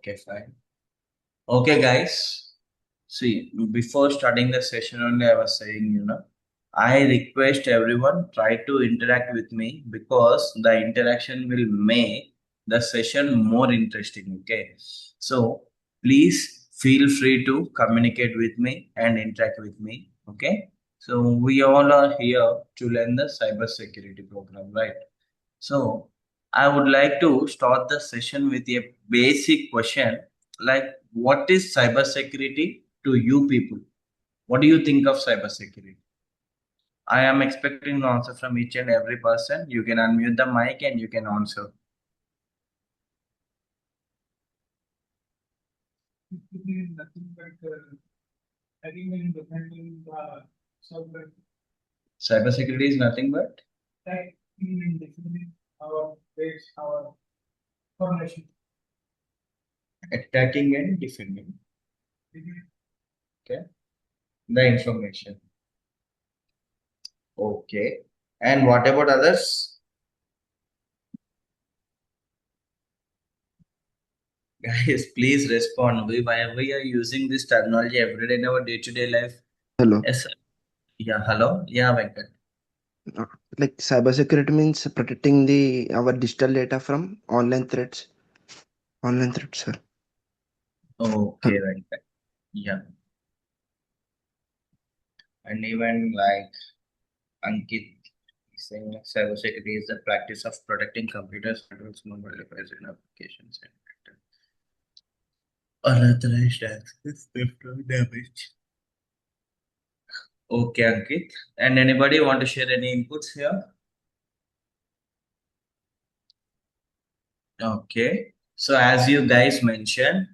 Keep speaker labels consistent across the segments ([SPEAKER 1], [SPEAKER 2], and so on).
[SPEAKER 1] Okay, fine. Okay, guys. See, before starting the session only, I was saying, I request everyone try to interact with me because the interaction will make the session more interesting. Okay. So please feel free to communicate with me and interact with me. Okay. So we all are here to learn the cyber security program, right? So I would like to start the session with a basic question like what is cybersecurity to you people? What do you think of cybersecurity? I am expecting an answer from each and every person. You can unmute the mic and you can answer.
[SPEAKER 2] Basically nothing but having and defending the software,
[SPEAKER 1] Cybersecurity is nothing but
[SPEAKER 2] like in defending our base, our information.
[SPEAKER 1] attacking and defending.
[SPEAKER 2] Mhm.
[SPEAKER 1] Okay. The information. Okay. And what about others? Guys, please respond. We are using this technology every day in our day-to-day life.
[SPEAKER 3] Hello.
[SPEAKER 1] Yes, sir. Yeah, hello. Yeah, Venkat.
[SPEAKER 3] Uh, Like cybersecurity means protecting the our digital data from online threats. Online threats, sir.
[SPEAKER 1] Okay,
[SPEAKER 3] Hello.
[SPEAKER 1] Venkat. Yeah. And even like Ankit is saying like cybersecurity is the practice of protecting computers, networks, mobile devices, and applications and unauthorized access, theft or damage. Okay, Ankit. And anybody want to share any inputs here? Okay. So as you guys mentioned,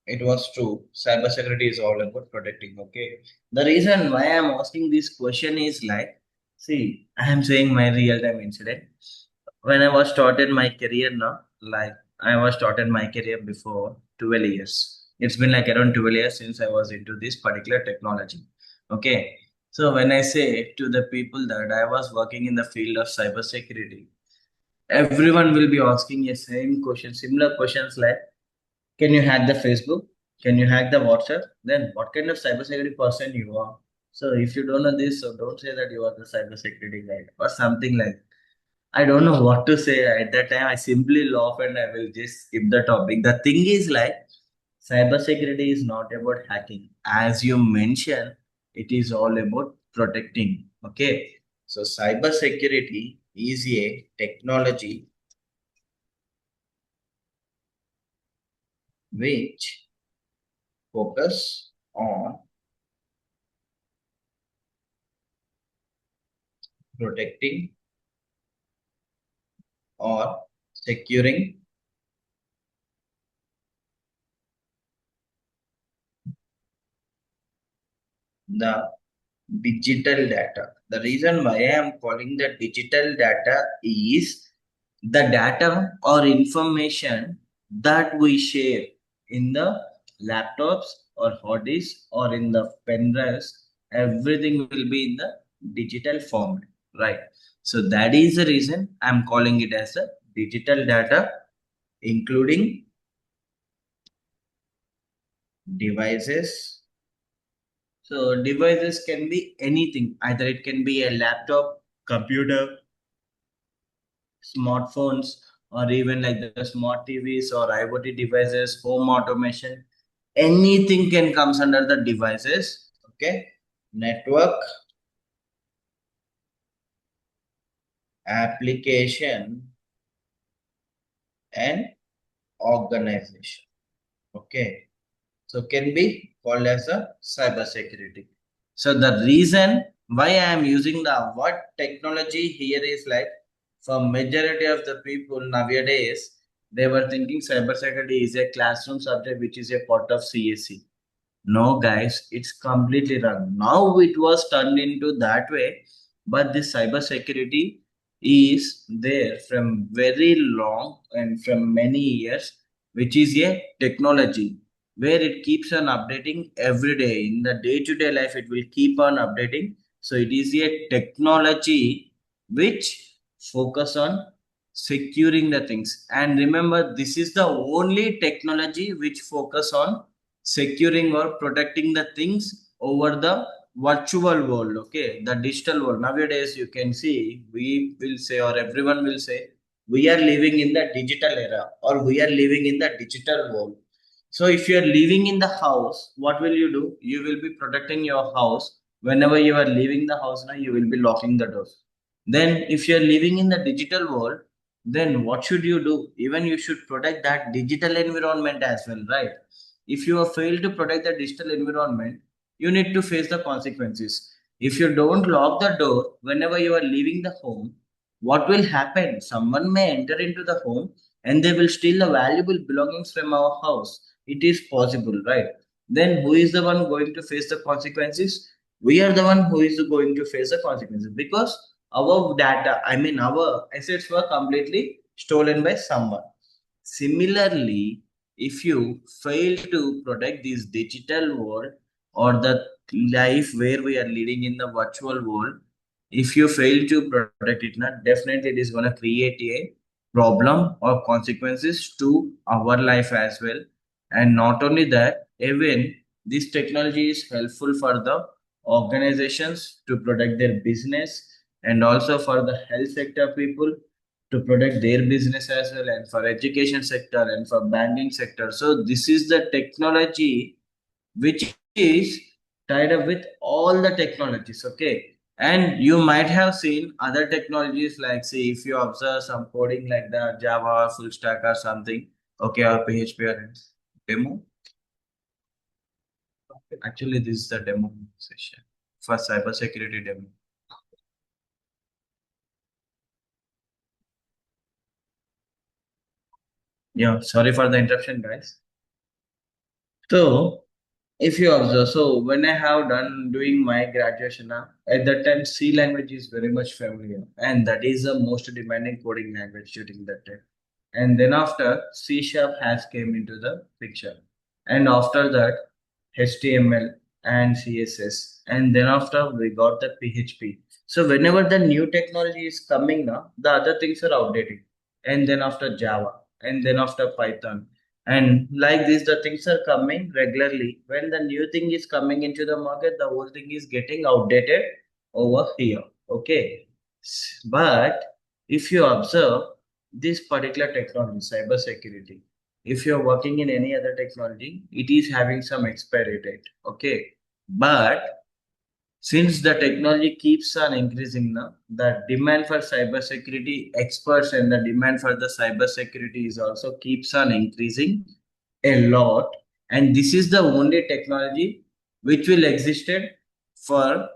[SPEAKER 1] it was true. Cybersecurity is all about protecting. Okay. The reason why I'm asking this question is like, see, I am saying my real time incident. When I was started my career now, like I was started my career before 12 years. It's been like around 12 years since I was into this particular technology. Okay. So when I say to the people that I was working in the field of cybersecurity, everyone will be asking a same question, similar questions like, can you hack the Facebook? Can you hack the WhatsApp? Then what kind of cybersecurity person you are? So if you don't know this, so don't say that you are the cybersecurity guy or something like. I don't know what to say at that time. I simply laugh and I will just skip the topic. The thing is like cybersecurity is not about hacking. As you mentioned, it is all about protecting. Okay. So cybersecurity is a technology which focus on protecting or securing the digital data. The reason why I am calling the digital data is the data or information that we share in the laptops or hard disks or in the pen drives, everything will be in the digital format, right? So that is the reason I'm calling it as a digital data, including devices. So devices can be anything. Either it can be a laptop, computer, smartphones, or even like the smart TVs or IoT devices, home automation. Anything can comes under the devices. Okay. Network, application, and organization. Okay. So can be called as a cyber security. So the reason why I am using the word technology here is like for majority of the people nowadays, they were thinking cybersecurity is a classroom subject which is a part of CSC. No, guys, it's completely wrong. Now it was turned into that way, but this cybersecurity is there from very long and from many years, which is a technology where it keeps on updating every day. In the day-to-day life, it will keep on updating. So it is a technology which focus on securing the things. And remember, this is the only technology which focus on securing or protecting the things over the virtual world, okay, the digital world. Nowadays you can see, we will say, or everyone will say, we are living in the digital era, or we are living in the digital world. So if you are living in the house, what will you do? You will be protecting your house. Whenever you are leaving the house now, you will be locking the doors. Then if you are living in the digital world, then what should you do? Even you should protect that digital environment as well, right? If you have failed to protect the digital environment, you need to face the consequences. If you don't lock the door whenever you are leaving the home, what will happen? Someone may enter into the home and they will steal the valuable belongings from our house. It is possible, right? Then who is the one going to face the consequences? We are the one who is going to face the consequences, because our data, I mean our assets, were completely stolen by someone. Similarly, if you fail to protect this digital world, or the life where we are leading in the virtual world, if you fail to protect it, now definitely it is going to create a problem or consequences to our life as well. And not only that, even this technology is helpful for the organizations to protect their business, and also for the health sector people to protect their business as well, and for education sector and for banking sector. So this is the technology which is tied up with all the technologies, okay. And you might have seen other technologies, like, see, if you observe some coding like the Java full stack or something, okay, or PHP or demo. Actually, this is the demo session for cybersecurity demo. Yeah, sorry for the interruption, guys. So if you observe, so when I have done doing my graduation now, at that time C language is very much familiar, and that is the most demanding coding language during that time. And then after, C sharp has came into the picture, and after that HTML and CSS, and then after we got the PHP. So whenever the new technology is coming now, the other things are outdated, and then after Java, and then after Python, and like this, the things are coming regularly. When the new thing is coming into the market, the whole thing is getting outdated over here. Okay. But if you observe this particular technology, cyber security, if you're working in any other technology, it is having some expiry date. Okay. But since the technology keeps on increasing now, the demand for cybersecurity experts and the demand for the cybersecurity is also keeps on increasing a lot. And this is the only technology which will existed for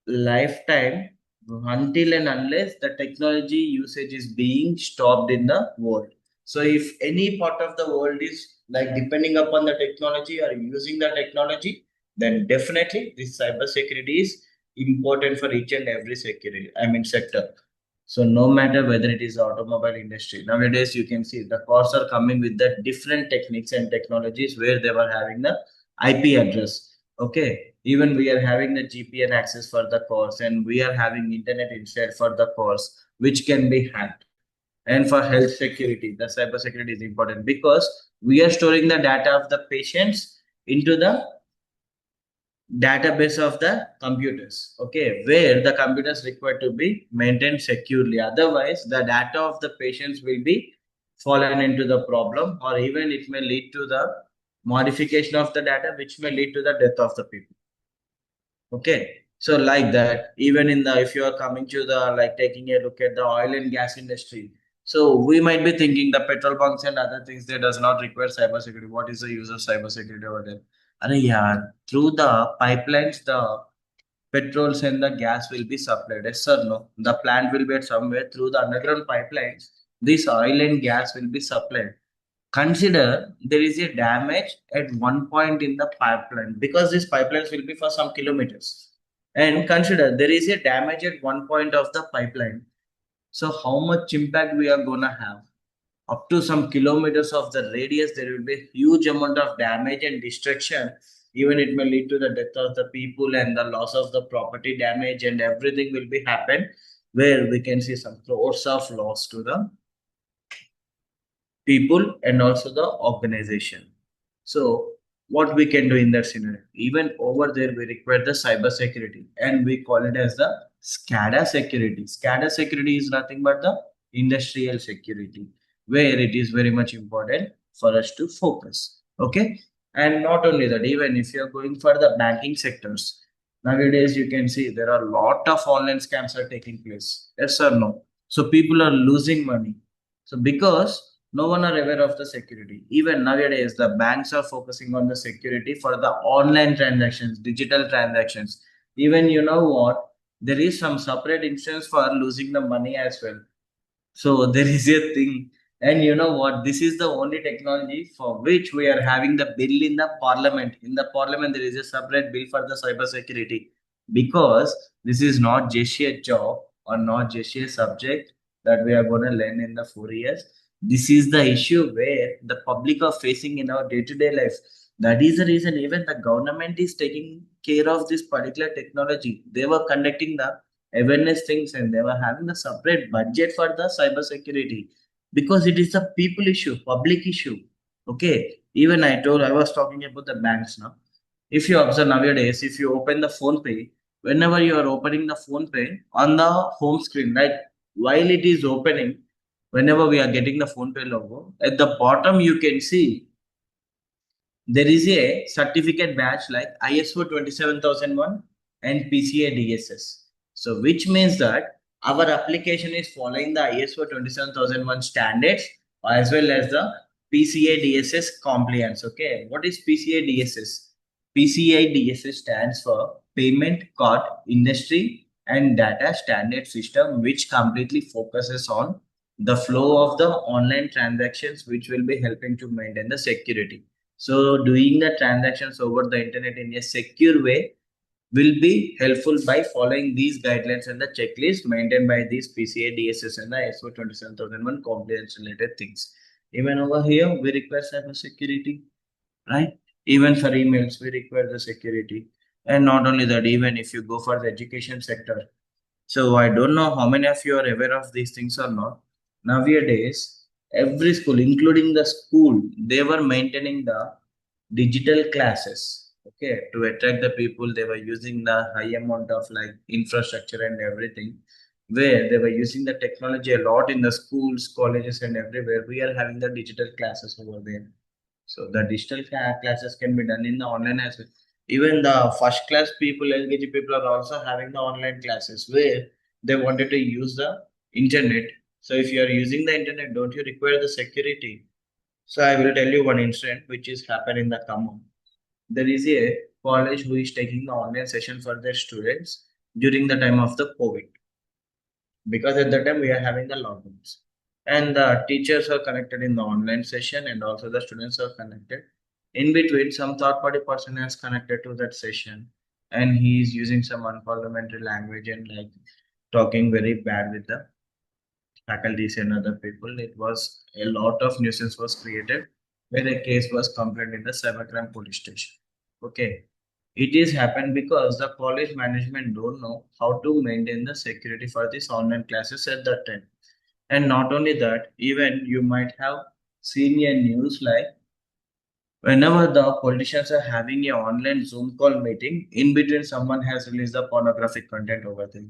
[SPEAKER 1] lifetime, until and unless the technology usage is being stopped in the world. So if any part of the world is like depending upon the technology or using the technology, then definitely this cyber security is important for each and every security, I mean sector. So no matter whether it is automobile industry, nowadays you can see the cars are coming with the different techniques and technologies where they were having the IP address. Okay, even we are having the GPN access for the cars, and we are having internet instead for the cars, which can be hacked. And for health security, the cyber security is important, because we are storing the data of the patients into the database of the computers, okay, where the computers required to be maintained securely. Otherwise the data of the patients will be fallen into the problem, or even it may lead to the modification of the data, which may lead to the death of the people. Okay, so like that, even in the, if you are coming to the, like, taking a look at the oil and gas industry, so we might be thinking the petrol bunks and other things, they does not require cybersecurity. What is the use of cybersecurity over there? And yeah, through the pipelines, the petrols and the gas will be supplied. Yes or no? The plant will be at somewhere through the underground pipelines. This oil and gas will be supplied. Consider there is a damage at one point in the pipeline, because these pipelines will be for some kilometers. And consider there is a damage at one point of the pipeline. So how much impact we are gonna have? Up to some kilometers of the radius, there will be a huge amount of damage and destruction. Even it may lead to the death of the people and the loss of the property damage, and everything will be happen. where we can see some crores of loss to the people and also the organization. So what we can do in that scenario? Even over there, we require the cyber security, and we call it as the SCADA security. SCADA security is nothing but the industrial security, where it is very much important for us to focus. Okay, and not only that, even if you are going for the banking sectors, nowadays you can see there are a lot of online scams are taking place. Yes or no? So people are losing money. So because no one are aware of the security. Even nowadays, the banks are focusing on the security for the online transactions, digital transactions. Even you know what? There is some separate instance for losing the money as well. So there is a thing, and you know what? This is the only technology for which we are having the bill in the parliament. In the parliament, there is a separate bill for the cyber security, because this is not just a job or not just a subject that we are going to learn in the 4 years. This is the issue where the public are facing in our day-to-day life. That is the reason even the government is taking care of this particular technology. They were conducting the awareness things, and they were having a separate budget for the cyber security, because it is a people issue, public issue. Okay, even I was talking about the banks now. If you observe nowadays, if you open the phone pay, whenever you are opening the phone pay on the home screen, like while it is opening, whenever we are getting the phone pay logo at the bottom, you can see there is a certificate batch like ISO 27001 and PCA DSS. So, which means that our application is following the ISO 27001 standards as well as the PCA DSS compliance. Okay, what is PCA DSS? PCI DSS stands for Payment Card Industry and Data Standard System, which completely focuses on the flow of the online transactions, which will be helping to maintain the security. So doing the transactions over the internet in a secure way will be helpful by following these guidelines and the checklist maintained by these PCA, DSS and the ISO 27001 compliance related things. Even over here, we require cyber security, right? Even for emails, we require the security. And not only that, even if you go for the education sector, so I don't know how many of you are aware of these things or not. Nowadays, every school, including the school, they were maintaining the digital classes. Okay, to attract the people, they were using the high amount of like infrastructure and everything, where they were using the technology a lot in the schools, colleges, and everywhere. We are having the digital classes over there. So the digital classes can be done in the online as well. Even the first class people, LKG people are also having the online classes where they wanted to use the internet. So if you are using the internet, don't you require the security? So I will tell you one incident which is happened in the Khammam. There is a college who is taking the online session for their students during the time of the COVID, because at that time we are having the lockdowns, and the teachers are connected in the online session and also the students are connected. In between, some third party person has connected to that session, and he is using some unparliamentary language and like talking very bad with the faculties and other people. It was a lot of nuisance was created, where a case was complained in the cybercrime police station. Okay, it is happened because the college management don't know how to maintain the security for these online classes at that time. And not only that, even you might have seen a news like whenever the politicians are having a online Zoom call meeting, in between someone has released the pornographic content over there.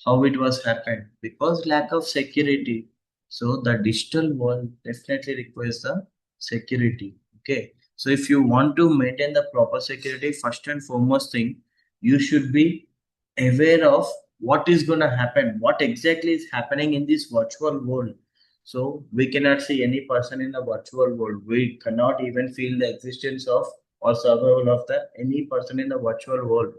[SPEAKER 1] How it was happened? Because lack of security. So the digital world definitely requires the security. Okay. So if you want to maintain the proper security, first and foremost thing, you should be aware of what is going to happen, what exactly is happening in this virtual world. So we cannot see any person in the virtual world. We cannot even feel the existence of or survival of the any person in the virtual world.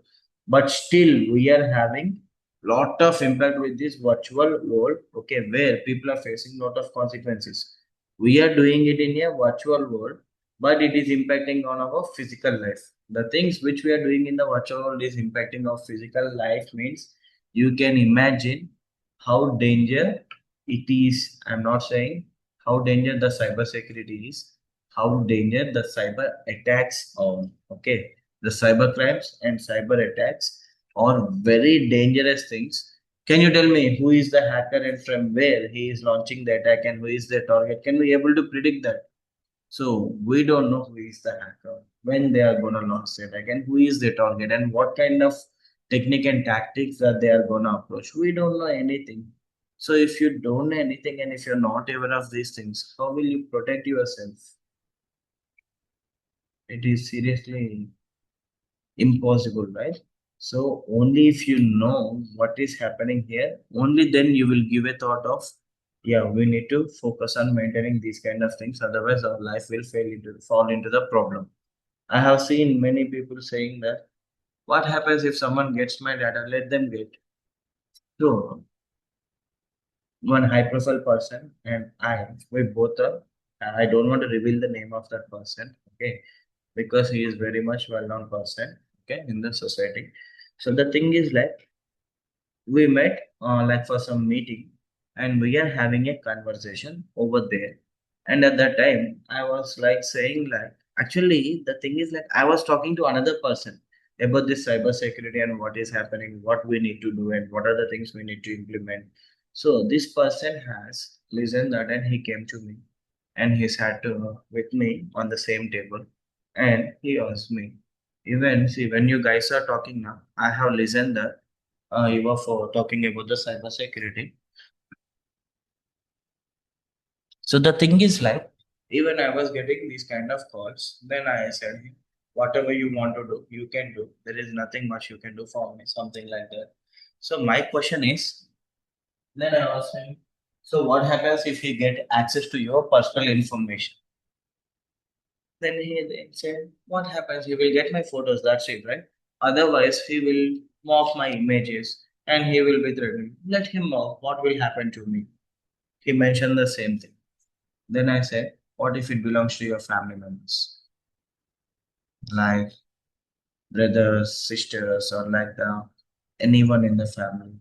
[SPEAKER 1] But still, we are having lot of impact with this virtual world. Okay, where people are facing lot of consequences. We are doing it in a virtual world, but it is impacting on our physical life. The things which we are doing in the virtual world is impacting our physical life means you can imagine how danger it is. I'm not saying how danger the cyber security is, how danger the cyber attacks are. Okay, the cyber crimes and cyber attacks are very dangerous things, Can you tell me who is the hacker and from where he is launching the attack and who is the target? Can we able to predict that? So we don't know who is the hacker, when they are gonna launch the attack, and who is the target, and what kind of technique and tactics that they are gonna approach. We don't know anything. So if you don't know anything and if you're not aware of these things, how will you protect yourself? It is seriously impossible, right? So only if you know what is happening here, only then you will give a thought of, yeah, we need to focus on maintaining these kind of things. Otherwise, our life will fall into the problem. I have seen many people saying that, what happens if someone gets my data? Let them get. So one high profile person and we both are. I don't want to reveal the name of that person, okay, because he is very much well known person, okay, in the society. So the thing is like, we met like for some meeting and we are having a conversation over there, and at that time I was like saying like, actually the thing is like, I was talking to another person about this cyber security and what is happening, what we need to do and what are the things we need to implement. So this person has listened that and he came to me and he sat with me on the same table and he asked me, even see when you guys are talking now, I have listened that you were for talking about the cyber security. So the thing is like, even I was getting these kind of calls, then I said, whatever you want to do, you can do. There is nothing much you can do for me, something like that. So my question is, then I was saying, so what happens if he get access to your personal information? Then he then said, what happens? He will get my photos, that's it, right? Otherwise, he will morph my images and he will be threatening. Let him morph. What will happen to me? He mentioned the same thing. Then I said, what if it belongs to your family members? Like brothers, sisters, or like anyone in the family.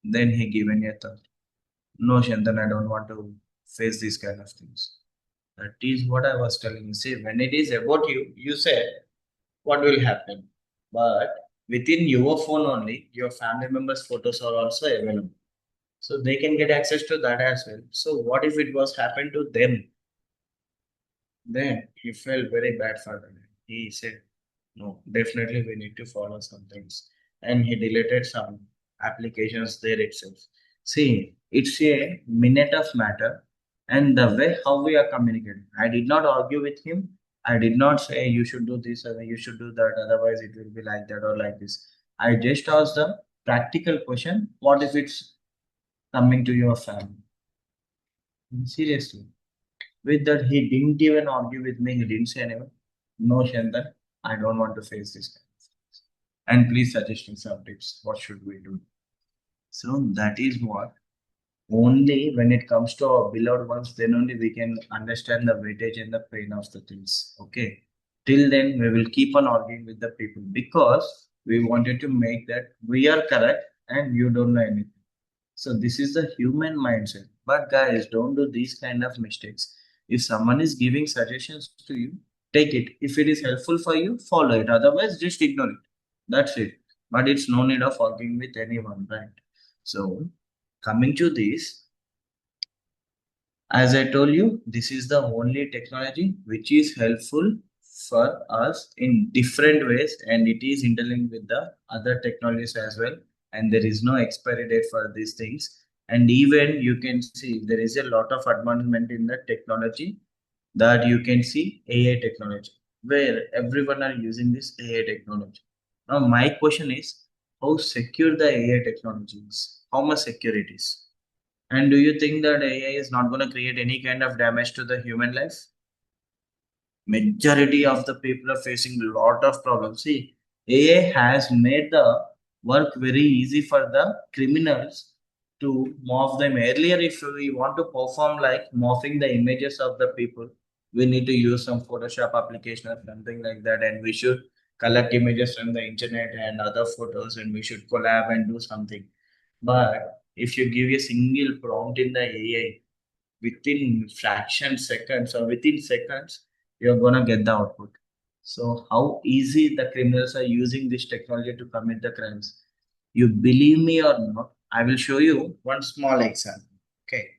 [SPEAKER 1] Then he given a thought. No, Shantan, I don't want to face these kind of things. That is what I was telling you. See, when it is about you, you say what will happen. But within your phone only, your family members' photos are also available. So they can get access to that as well. So what if it was happened to them? Then he felt very bad for them. He said, no, definitely we need to follow some things. And he deleted some applications there itself. See, it's a minute of matter and the way how we are communicating. I did not argue with him. I did not say you should do this or you should do that, otherwise it will be like that or like this. I just asked the practical question, what if it's coming to your family? Seriously. With that, he didn't even argue with me. He didn't say anything. No, Shantan, I don't want to face this kind of things. And please suggest me some tips. What should we do? So that is what. Only when it comes to our beloved ones, then only we can understand the weightage and the pain of the things. Okay. Till then, we will keep on arguing with the people because we wanted to make that we are correct and you don't know anything. So this is the human mindset. But guys, don't do these kind of mistakes. If someone is giving suggestions to you, take it. If it is helpful for you, follow it. Otherwise, just ignore it. That's it. But it's no need of arguing with anyone, right? So coming to this, as I told you, this is the only technology which is helpful for us in different ways and it is interlinked with the other technologies as well. And there is no expiry date for these things. And even you can see there is a lot of advancement in the technology that you can see AI technology where everyone are using this AI technology. Now my question is how secure the AI technology is, how much secure it is. And do you think that AI is not going to create any kind of damage to the human life? Majority of the people are facing a lot of problems. See, AI has made the work very easy for the criminals to morph them. Earlier, if we want to perform like morphing the images of the people, we need to use some Photoshop application or something like that, and we should collect images from the internet and other photos, and we should collab and do something. But if you give a single prompt in the AI, within fraction seconds or within seconds, you're gonna get the output. So how easy the criminals are using this technology to commit the crimes. You believe me or not, I will show you one small example. Okay.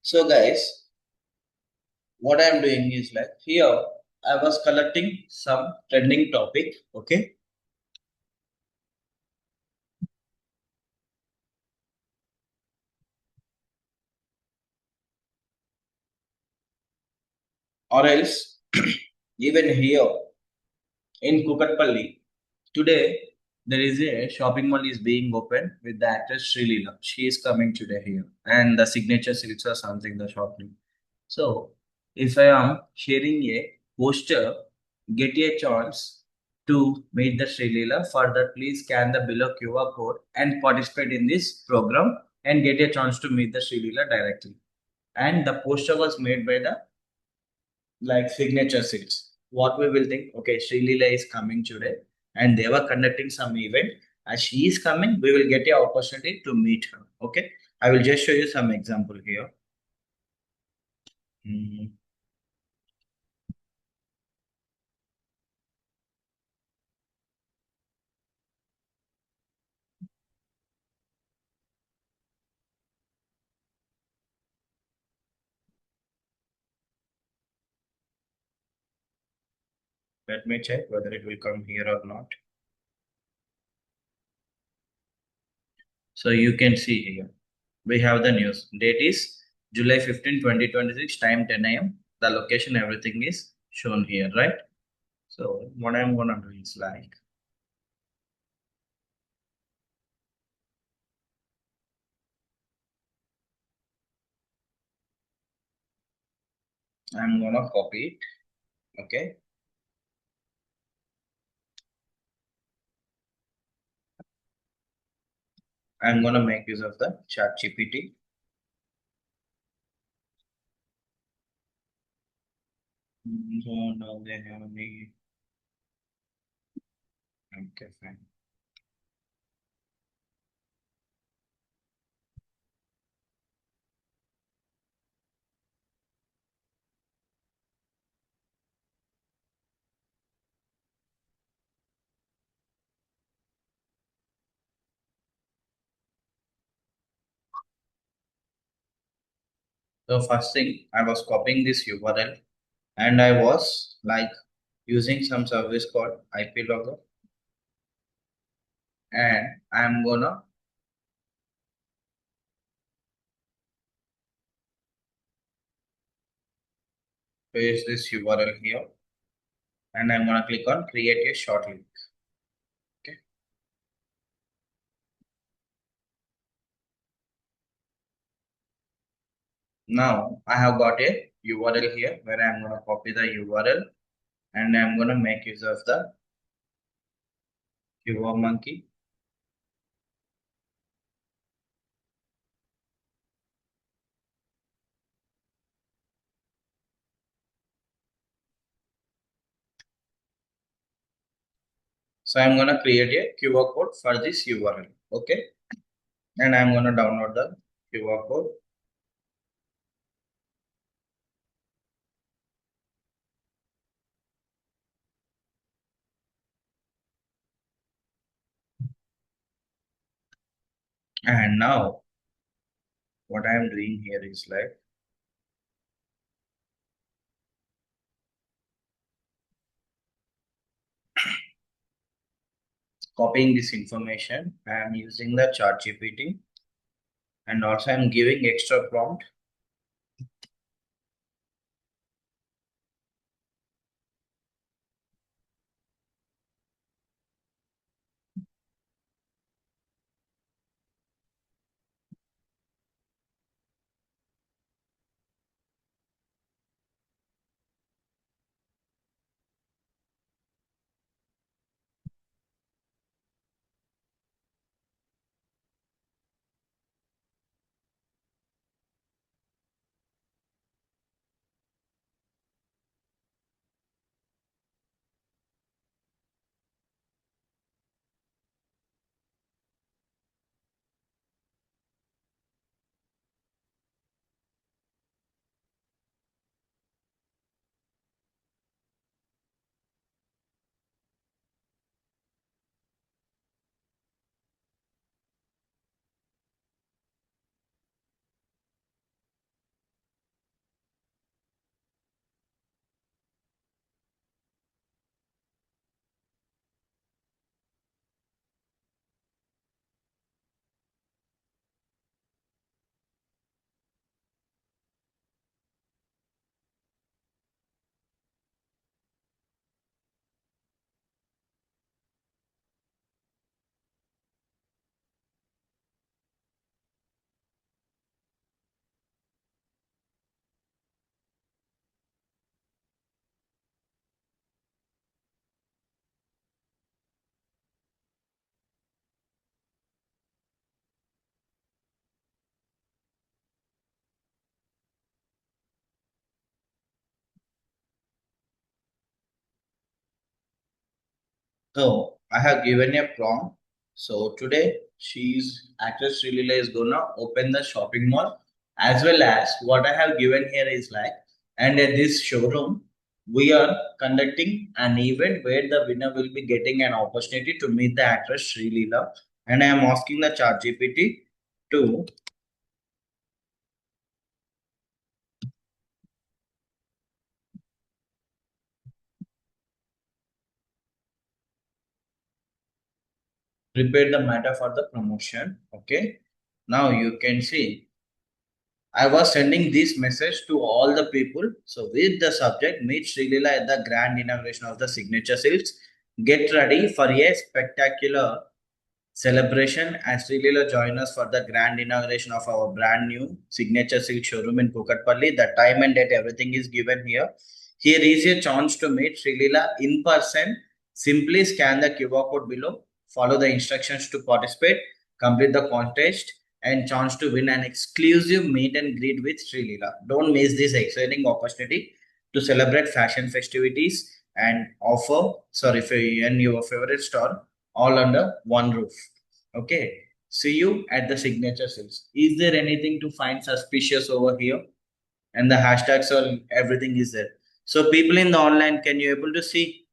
[SPEAKER 1] So guys, what I'm doing is like here I was collecting some trending topic. Okay. Or else even here in Kukatpalli, today there is a shopping mall is being opened with the actress Sri Leela. She is coming today here, and the signature silks or something the shop name. So if I am sharing a poster, get a chance to meet the Sri Leela. Further, please scan the below QR code and participate in this program and get a chance to meet the Sri Leela directly. And the poster was made by the like signature seats. What we will think, okay, Sri Leela is coming today and they were conducting some event. As she is coming, we will get the opportunity to meet her. Okay, I will just show you some example here. Mhm. Let me check whether it will come here or not. So you can see here, we have the news. Date is July 15, 2026, time 10 a.m. The location, everything is shown here, right? So what I'm gonna do is like, I'm gonna copy it. Okay. I'm gonna make use of the chat GPT. So now they have any, okay, fine. So first thing, I was copying this URL and I was like using some service called IP logger, and I'm gonna paste this URL here and I'm gonna click on create a short link. Okay. Now I have got a URL here where I'm gonna copy the URL and I'm gonna make use of the QR monkey. So I'm gonna create a QR code for this URL. Okay. And I'm gonna download the QR code. And now what I am doing here is like copying this information. I am using the chat GPT and also I'm giving extra prompt. So I have given a prompt. So today she's actress Srilila is gonna open the shopping mall, as well as what I have given here is like, and at this showroom we are conducting an event where the winner will be getting an opportunity to meet the actress Srilila, and I am asking the chat GPT to prepare the matter for the promotion. Okay, now you can see I was sending this message to all the people. So, with the subject, meet Srilila at the grand inauguration of the signature silks. Get ready for a spectacular celebration as Srilila join us for the grand inauguration of our brand new signature silk showroom in Kukatpalli. The time and date, everything is given here. Here is a chance to meet Srilila in person. Simply scan the QR code below, follow the instructions to participate, complete the contest, and chance to win an exclusive meet and greet with Srilila. Don't miss this exciting opportunity to celebrate fashion festivities and offer, sorry, and your favorite store all under one roof. Okay. See you at the signature sales. Is there anything to find suspicious over here? And the hashtags or everything is there. So people in the online, can you able to see?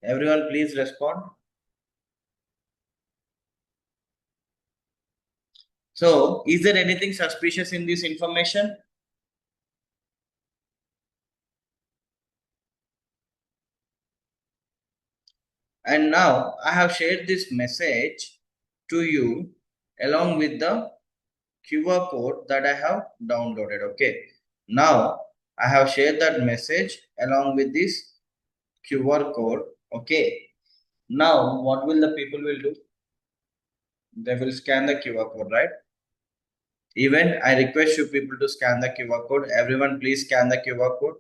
[SPEAKER 1] Everyone, please respond. So, is there anything suspicious in this information? And now I have shared this message to you along with the QR code that I have downloaded. Okay. Now I have shared that message along with this QR code. Okay. Now what will the people will do? They will scan the QR code, right? Even I request you people to scan the QR code. Everyone, please scan the QR code.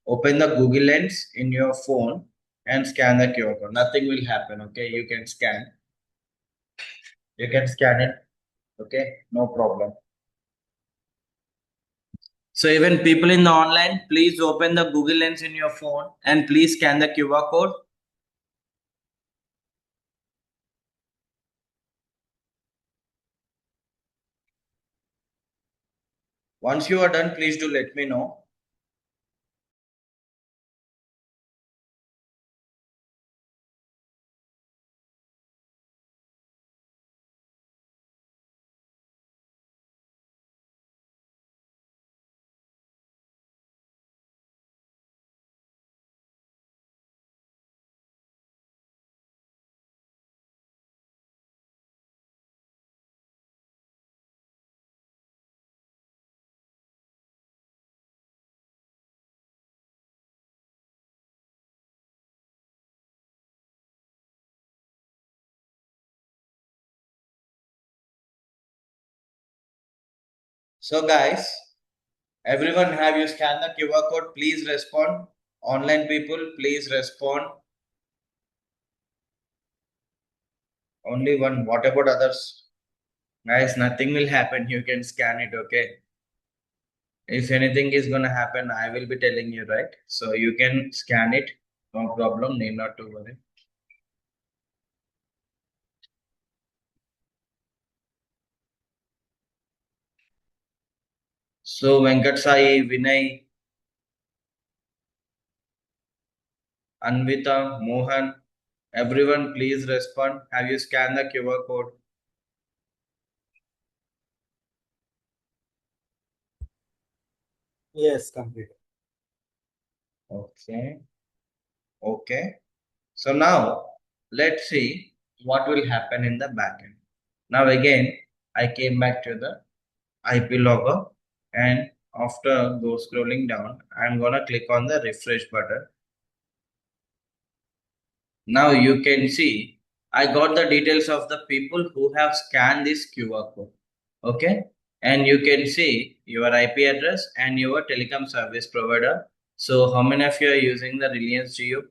[SPEAKER 1] Open the Google Lens in your phone and scan the QR code. Nothing will happen. Okay. You can scan. You can scan it. Okay. No problem. So even people in the online, please open the Google Lens in your phone and please scan the QR code. Once you are done, please do let me know. So guys, everyone have you scanned the QR code? Please respond. Online people, please respond. Only one. What about others? Guys, nothing will happen. You can scan it, okay? If anything is gonna happen, I will be telling you, right? So you can scan it. No problem. Need not to worry. So Venkat Sai, Vinay, Anvita, Mohan, everyone please respond. Have you scanned the QR code?
[SPEAKER 2] Yes, complete.
[SPEAKER 1] Okay. Okay. So now let's see what will happen in the backend. Now again, I came back to the IP logger and after go scrolling down, I'm gonna click on the refresh button. Now you can see I got the details of the people who have scanned this QR code. Okay. And you can see your IP address and your telecom service provider. So how many of you are using the Reliance Geo?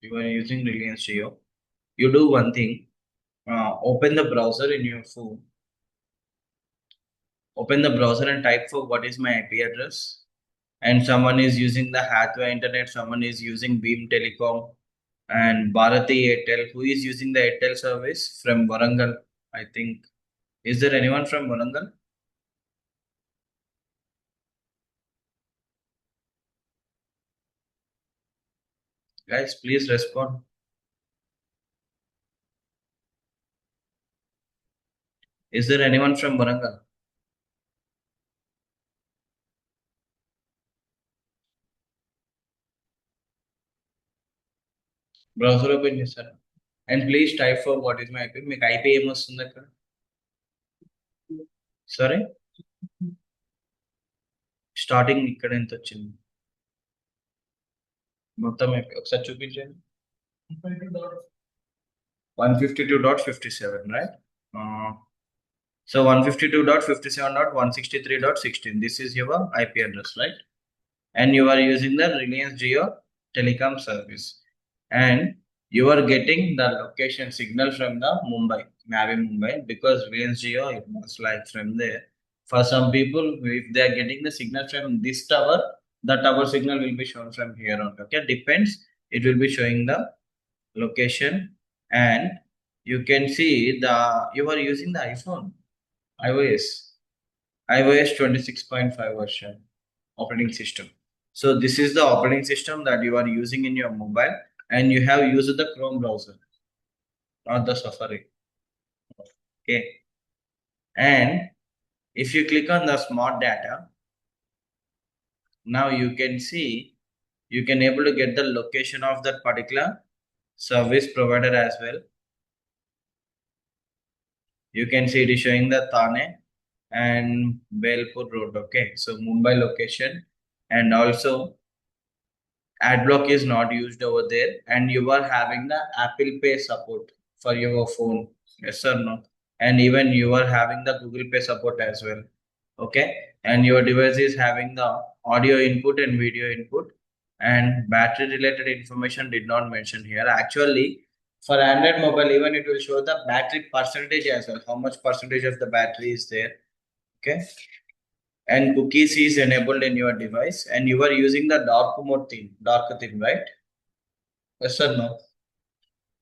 [SPEAKER 1] You are using Reliance Geo. You do one thing. Open the browser in your phone. Open the browser and type for what is my IP address. And someone is using the Hathway internet, someone is using Beam Telecom, and Bharati Airtel. Who is using the Airtel service from Warangal? I think. Is there anyone from Warangal? Guys, please respond. Is there anyone from Warangal? Browser open చేశారా? And please type for what is my IP. మీకు IP ఏమొస్తుంది అక్కడ? Sorry? Starting ఇక్కడ ఎంత వచ్చింది? మొత్తం IP ఒకసారి చూపించండి. 152.57, right? So 152.57.163.16. This is your IP address, right? And you are using the Reliance Jio telecom service. And you are getting the location signal from the Navi Mumbai, because Reliance Jio, it was like from there. For some people, if they are getting the signal from this tower, the tower signal will be shown from here on. Okay, depends. It will be showing the location, and you can see you are using the iOS 26.5 version operating system. So this is the operating system that you are using in your mobile, and you have used the Chrome browser, not the Safari. Okay. And if you click on the smart data, now you can see, you can able to get the location of that particular service provider as well. You can see it is showing the Thane and Belpur road. Okay, so Mumbai location, and also adblock is not used over there, and you are having the Apple Pay support for your phone. Yes or no? And even you are having the Google Pay support as well. Okay, and your device is having the audio input and video input, and battery related information did not mention here. Actually, for Android mobile, even it will show the battery percentage as well, how much percentage of the battery is there. Okay, and cookies is enabled in your device, and you are using the dark theme, right? Yes or no?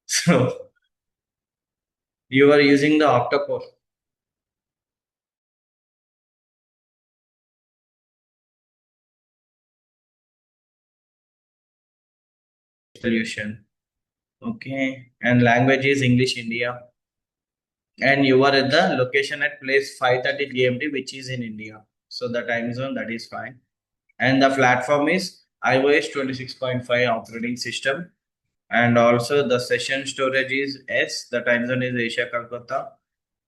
[SPEAKER 1] So you are using the octa-core solution. Okay, and language is English India, and you are at the location at place 5:30 GMT, which is in India. So the time zone, that is fine. And the platform is iOS 26.5 operating system, and also the session storage is S. The time zone is Asia Calcutta,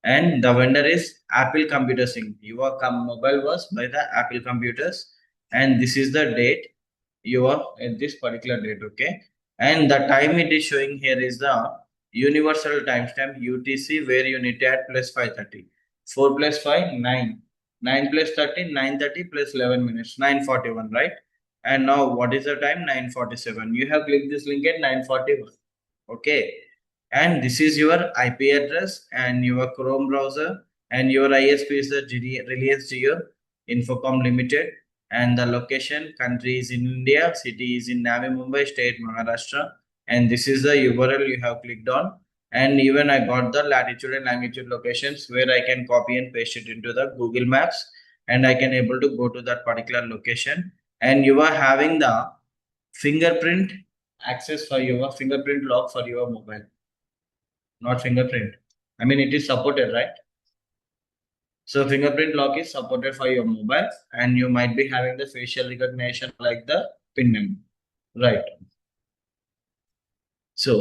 [SPEAKER 1] and the vendor is Apple Computer Sync. Your mobile was by the Apple Computers, and this is the date you are at this particular date. Okay, and the time it is showing here is the universal timestamp UTC, where you need to add plus 5:30. 4 plus 5 9, 9 plus 30 9:30 plus 11 minutes 9:41, right? And now what is the time? 9:47. You have clicked this link at 9:41. Okay, and this is your IP address and your Chrome browser, and your ISP is the Reliance Jio Infocom Limited, and the location country is in India, city is in Navi Mumbai, state Maharashtra, and this is the URL you have clicked on. And even I got the latitude and longitude locations, where I can copy and paste it into the Google Maps, and I can able to go to that particular location. And you are having the fingerprint access for your fingerprint lock for your mobile, not fingerprint. I mean, it is supported, right? So fingerprint lock is supported for your mobile, and you might be having the facial recognition like the PIN number, right? So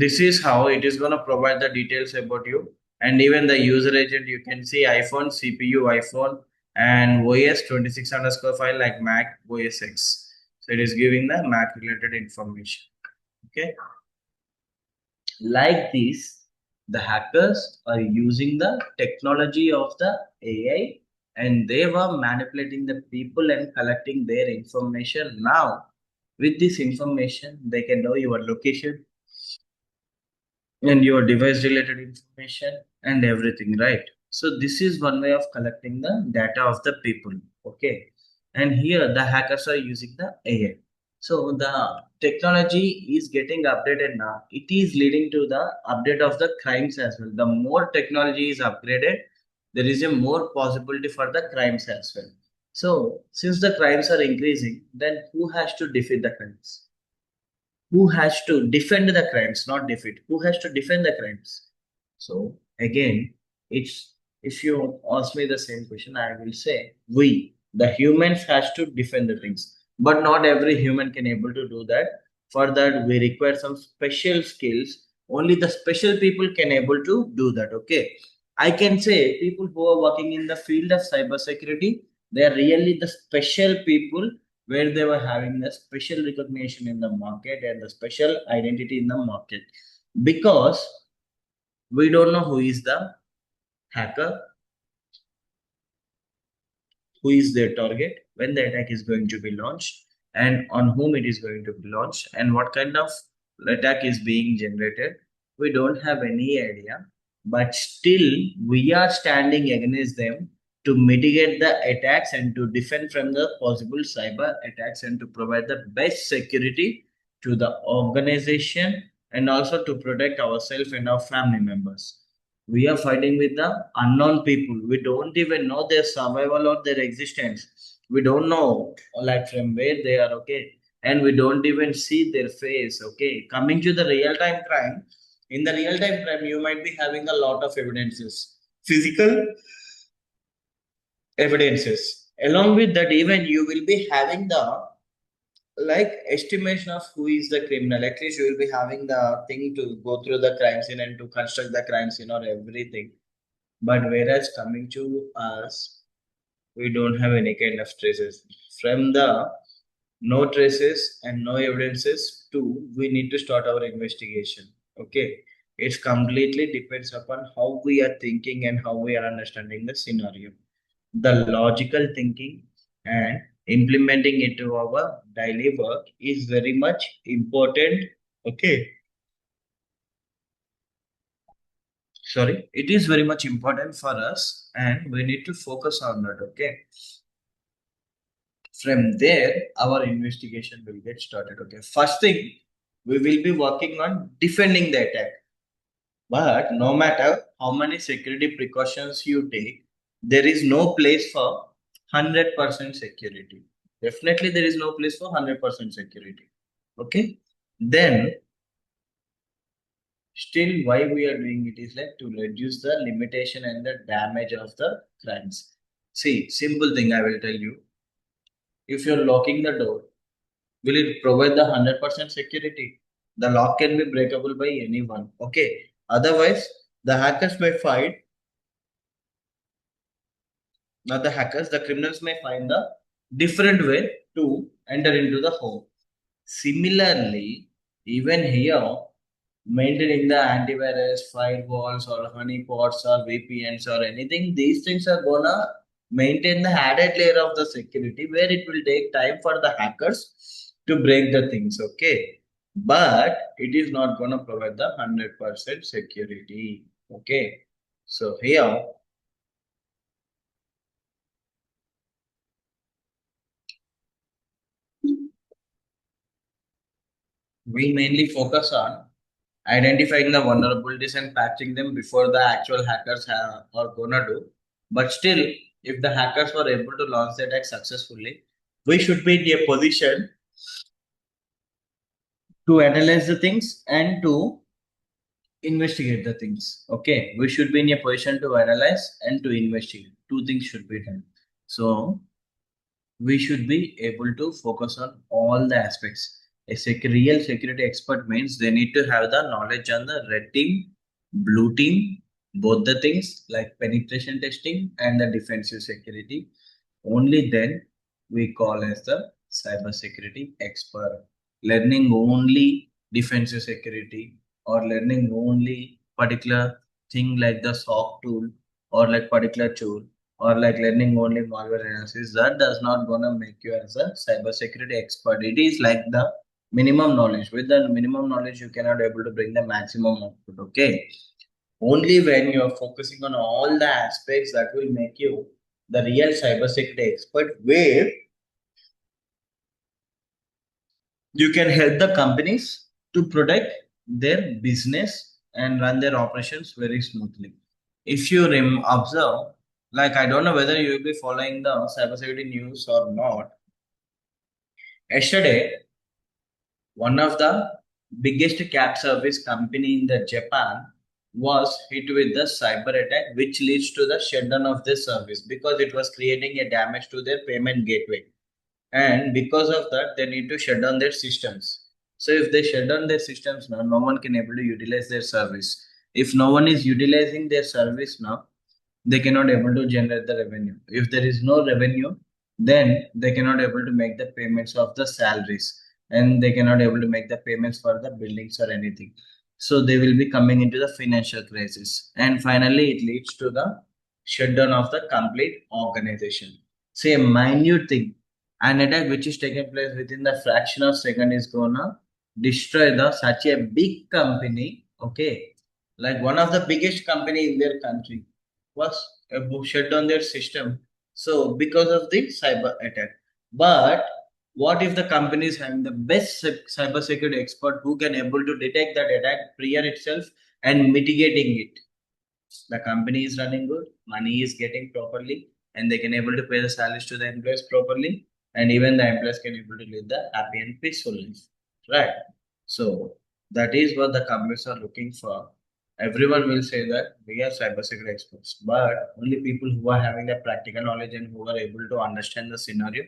[SPEAKER 1] this is how it is going to provide the details about you, and even the user agent. You can see iPhone CPU, iPhone, and OS 26 underscore file like Mac OS X. So it is giving the Mac related information. Okay. Like this, the hackers are using the technology of the AI, and they were manipulating the people and collecting their information. Now, with this information, they can know your location and your device related information and everything, right? So this is one way of collecting the data of the people. Okay. And here the hackers are using the AI. So the technology is getting updated now. It is leading to the update of the crimes as well. The more technology is upgraded, there is a more possibility for the crimes as well. So since the crimes are increasing, then who has to defeat the crimes? Who has to defend the crimes, not defeat? Who has to defend the crimes? So again, it's, if you ask me the same question, I will say we, the humans, has to defend the things, but not every human can able to do that. For that we require some special skills. Only the special people can able to do that. Okay, I can say people who are working in the field of cybersecurity, they are really the special people, where they were having the special recognition in the market and the special identity in the market, because we don't know who is the hacker, who is their target, when the attack is going to be launched, and on whom it is going to be launched, and what kind of attack is being generated. We don't have any idea, but still we are standing against them to mitigate the attacks and to defend from the possible cyber attacks and to provide the best security to the organization, and also to protect ourselves and our family members. We are fighting with the unknown people. We don't even know their survival or their existence. We don't know like from where they are. Okay, and we don't even see their face. Okay, coming to the real time crime, in the real time crime you might be having a lot of evidences, physical evidences. Along with that, even you will be having the like estimation of who is the criminal. At least you will be having the thing to go through the crime scene and to construct the crime scene or everything. But whereas coming to us, we don't have any kind of traces. From the no traces and no evidences to we need to start our investigation. Okay. It completely depends upon how we are thinking and how we are understanding the scenario. The logical thinking and implementing it to our daily work is very much important. Okay. Sorry, it is very much important for us and we need to focus on that. Okay, from there our investigation will get started. Okay, first thing, we will be working on defending the attack, but no matter how many security precautions you take, there is no place for 100% security. Definitely there is no place for 100% security. Okay, then still why we are doing it is like to reduce the limitation and the damage of the crimes. See, simple thing I will tell you. If you're locking the door, will it provide the 100% security? The lock can be breakable by anyone. Okay. Otherwise, the hackers may find, not the hackers, the criminals may find the different way to enter into the home. Similarly, even here, maintaining the antivirus, firewalls, or honeypots, or VPNs, or anything, these things are gonna maintain the added layer of the security where it will take time for the hackers to break the things. Okay, but it is not gonna provide the 100% security. Okay, so here we mainly focus on identifying the vulnerabilities and patching them before the actual hackers are gonna do. But still, if the hackers were able to launch the attack successfully, we should be in a position to analyze the things and to investigate the things. Okay, we should be in a position to analyze and to investigate. Two things should be done. So we should be able to focus on all the aspects. A real security expert means they need to have the knowledge on the red team, blue team, both the things like penetration testing and the defensive security. Only then we call as the cyber security expert. Learning only defensive security or learning only particular thing like the SOC tool or like particular tool or like learning only malware analysis, that does not gonna make you as a cybersecurity expert. It is like the minimum knowledge. With the minimum knowledge, you cannot able to bring the maximum output. Okay, Only when you're focusing on all the aspects that will make you the real cybersecurity expert, where you can help the companies to protect their business and run their operations very smoothly. If you observe, like I don't know whether you will be following the cybersecurity news or not. Yesterday, one of the biggest cab service company in the Japan was hit with the cyber attack, which leads to the shutdown of this service because it was creating a damage to their payment gateway, and because of that they need to shut down their systems. So if they shut down their systems now, no one can able to utilize their service. If no one is utilizing their service now, they cannot able to generate the revenue. If there is no revenue, then they cannot able to make the payments of the salaries, and they cannot able to make the payments for the buildings or anything. So they will be coming into the financial crisis, and finally it leads to the shutdown of the complete organization. Say a minute thing, an attack which is taking place within the fraction of second is gonna destroy the such a big company. Okay, like one of the biggest company in their country was who shut down their system. So because of the cyber attack. But what if the company is having the best cyber security expert who can able to detect that attack prior itself and mitigating it? The company is running good, money is getting properly, and they can able to pay the salaries to the employees properly, and even the employees can able to live the happy and peaceful life, right? So that is what the companies are looking for. Everyone will say that we are cybersecurity experts, but only people who are having the practical knowledge and who are able to understand the scenario,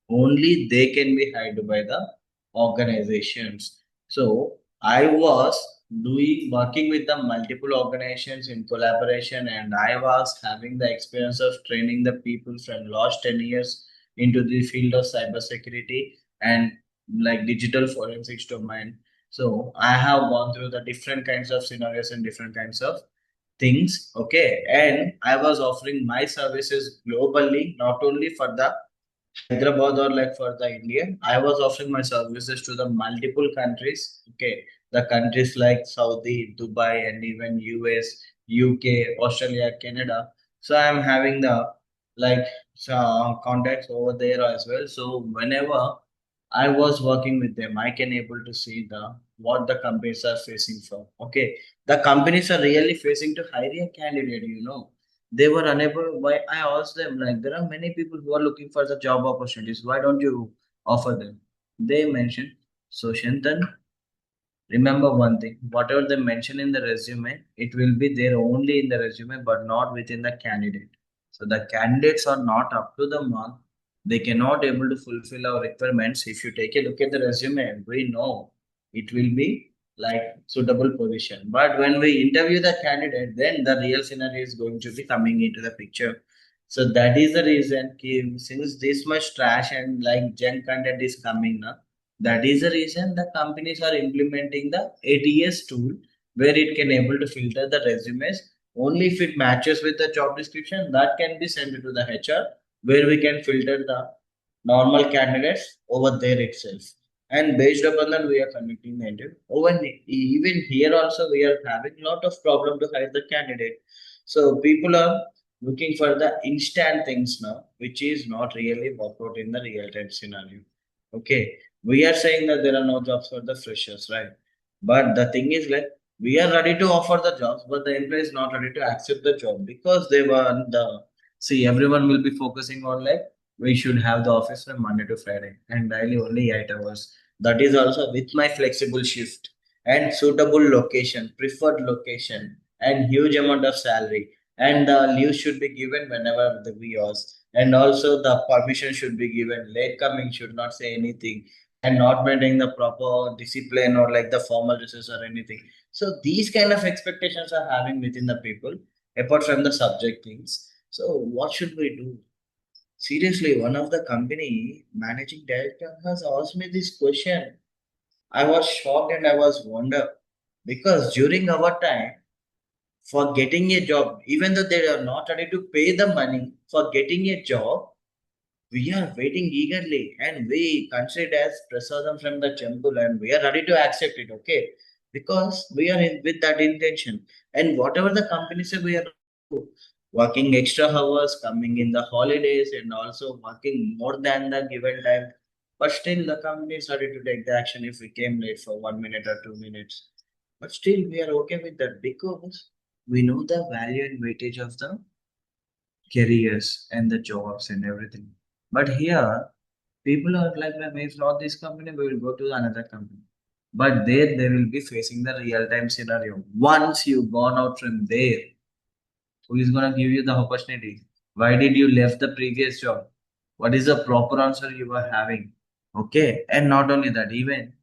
[SPEAKER 1] only they can be hired by the organizations. So I was doing working with the multiple organizations in collaboration, and I was having the experience of training the people from last 10 years into the field of cybersecurity and like digital forensics domain. So I have gone through the different kinds of scenarios and different kinds of things. Okay, and I was offering my services globally, not only for the Hyderabad or like for the India. I was offering my services to the multiple countries. Okay, the countries like Saudi, Dubai, and even US, UK, Australia, Canada. So I'm having the like contacts over there as well. So whenever I was working with them, I can able to see the what the companies are facing from. Okay, the companies are really facing to hire a candidate. They were unable. Why I asked them, like, there are many people who are looking for the job opportunities. Why don't you offer them? They mentioned, so Shintan, remember one thing, whatever they mention in the resume, it will be there only in the resume, but not within the candidate. So the candidates are not up to the mark. They cannot able to fulfill our requirements. If you take a look at the resume, we know it will be like suitable position. But when we interview the candidate, then the real scenario is going to be coming into the picture. So that is the reason, since this much trash and like junk content is coming now, that is the reason the companies are implementing the ATS tool, where it can able to filter the resumes only if it matches with the job description. That can be sent to the HR, where we can filter the normal candidates over there itself. And based upon that, we are conducting the interview. Even here also, we are having a lot of problem to hire the candidate. So people are looking for the instant things now, which is not really work out in the real time scenario. Okay, we are saying that there are no jobs for the freshers, right? But the thing is, like, we are ready to offer the jobs, but the employee is not ready to accept the job because they want the see. Everyone will be focusing on like we should have the office from Monday to Friday and daily only 8 hours. That is also with my flexible shift and suitable location, preferred location, and huge amount of salary. And the leave should be given whenever we ask. And also the permission should be given. Late coming should not say anything and not maintaining the proper discipline or like the formal dresses or anything. So these kind of expectations are having within the people apart from the subject things. So what should we do? Seriously, one of the company managing director has asked me this question. I was shocked and I was wonder because during our time for getting a job, even though they are not ready to pay the money for getting a job, we are waiting eagerly and we consider it as prasadam from the temple and we are ready to accept it. Okay, because we are with that intention. And whatever the company say, we are working extra hours, coming in the holidays, and also working more than the given time. But still, the company started to take the action if we came late for 1 minute or 2 minutes. But still, we are okay with that because we know the value and weightage of the careers and the jobs and everything. But here, people are like, "Well, if not this company, we will go to another company." But there, they will be facing the real time scenario. Once you gone out from there, who is gonna give you the opportunity? Why did you left the previous job? What is the proper answer you were having? Okay, and not only that, even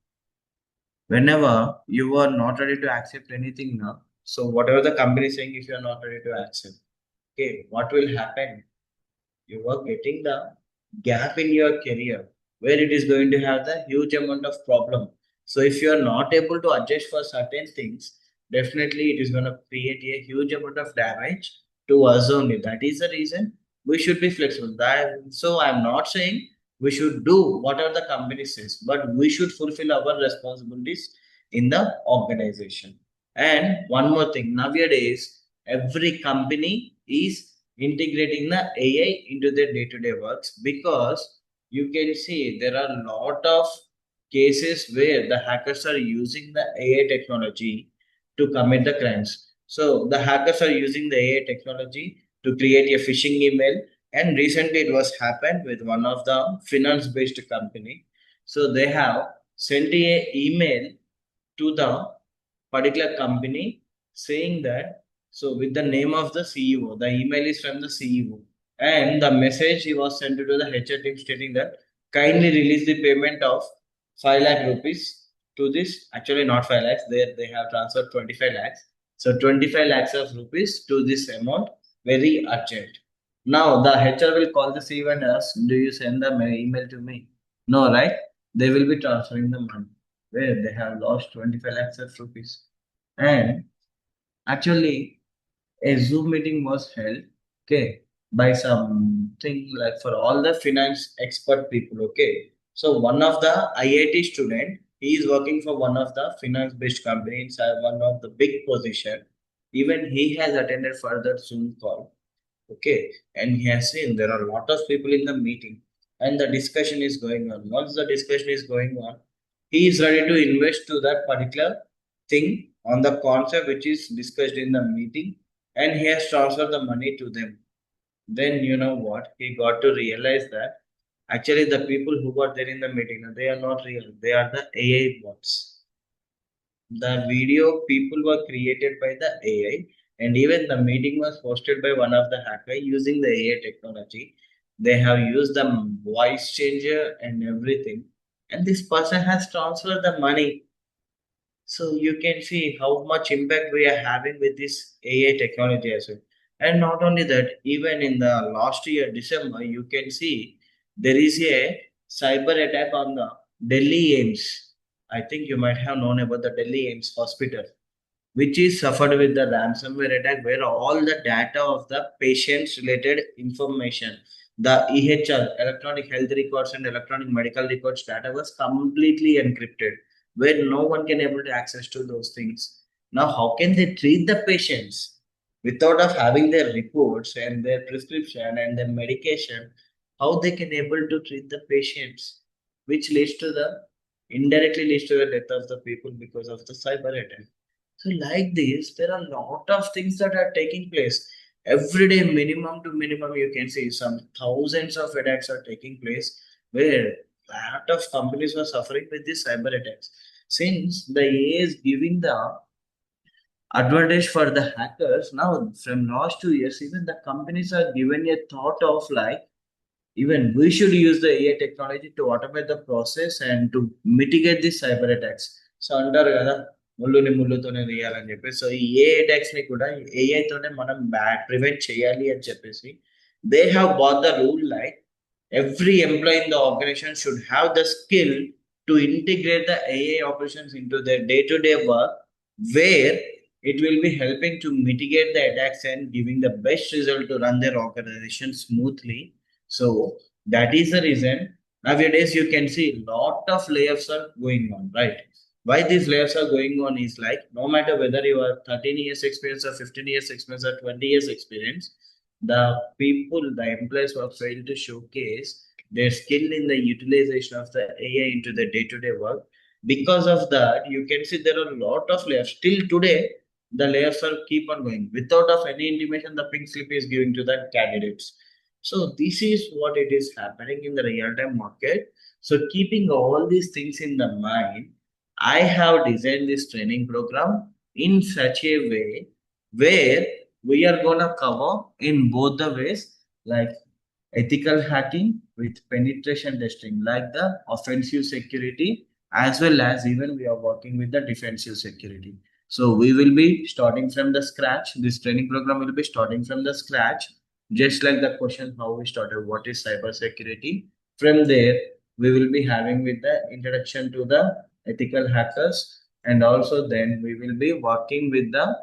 [SPEAKER 1] whenever you are not ready to accept anything now, so whatever the company is saying, if you are not ready to accept, okay, what will happen? You are getting the gap in your career where it is going to have the huge amount of problem. So if you are not able to adjust for certain things, definitely it is going to create a huge amount of damage to us only. That is the reason we should be flexible. So I'm not saying we should do whatever the company says, but we should fulfill our responsibilities in the organization. And one more thing, nowadays every company is integrating the AI into their day-to-day works, because you can see there are a lot of cases where the hackers are using the AI technology to commit the crimes. So the hackers are using the AI technology to create a phishing email, and recently it was happened with one of the finance-based company. So they have sent a email to the particular company saying that, so with the name of the CEO, the email is from the CEO, and the message he was sent to the HR team stating that kindly release the payment of 5 lakh rupees to this. Actually, not 5 lakhs, they have transferred 25 lakhs. So 25 lakhs of rupees to this amount, very urgent. Now the HR will call the CEO and ask, do you send the email to me? No, right? They will be transferring the money where they have lost 25 lakhs of rupees. And actually, a Zoom meeting was held, okay, by something like for all the finance expert people, okay. So one of the IIT student, he is working for one of the finance-based company inside one of the big position. Even he has attended for that Zoom call. Okay, and he has seen there are a lot of people in the meeting, and the discussion is going on. Once the discussion is going on, he is ready to invest to that particular thing on the concept which is discussed in the meeting, and he has transferred the money to them. Then you know what? He got to realize that actually the people who were there in the meeting, they are not real. They are the AI bots. The video people were created by the AI, and even the meeting was hosted by one of the hacker using the AI technology. They have used the voice changer and everything, and this person has transferred the money. So you can see how much impact we are having with this AI technology as well. And not only that, even in the last year, December, you can see there is a cyber attack on the Delhi AIMS. I think you might have known about the Delhi AIMS hospital, which is suffered with the ransomware attack, where all the data of the patient's related information, the EHR, electronic health records and electronic medical records data was completely encrypted, where no one can able to access to those things. Now, how can they treat the patients without of having their reports and their prescription and their medication? How they can able to treat the patients, which leads to the indirectly leads to the death of the people because of the cyber attack. So, like this, there are a lot of things that are taking place. Every day, minimum to minimum, you can see some thousands of attacks are taking place where a lot of companies are suffering with these cyber attacks. Since the AI is giving the advantage for the hackers, now from last 2 years, even the companies are given a thought of like, even we should use the AI technology to automate the process and to mitigate the cyber attacks. So అంటారు కదా, ముళ్ళుని ముళ్ళుతోనే తీయాలని చెప్పేసి. So ఈ ఏ attacks ని కూడా AI తోనే మనం prevent చేయాలి అని చెప్పేసి they have brought the rule like every employee in the organization should have the skill to integrate the AI operations into their day-to-day work, where it will be helping to mitigate the attacks and giving the best result to run their organization smoothly. So that is the reason nowadays you can see lot of layoffs are going on, right? Why these layers are going on is like no matter whether you are 13 years experience or 15 years experience or 20 years experience, the people, the employees who have failed to showcase their skill in the utilization of the AI into the day-to-day work. Because of that, you can see there are a lot of layers. Still today, the layers are keep on going. Without of any intimation, the pink slip is giving to the candidates. So this is what it is happening in the real-time market. So keeping all these things in the mind, I have designed this training program in such a way where we are gonna cover in both the ways, like ethical hacking with penetration testing, like the offensive security, as well as even we are working with the defensive security. So we will be starting from the scratch. This training program will be starting from the scratch, just like the question how we started. What is cyber security? From there, we will be having with the introduction to the ethical hackers, and also then we will be working with the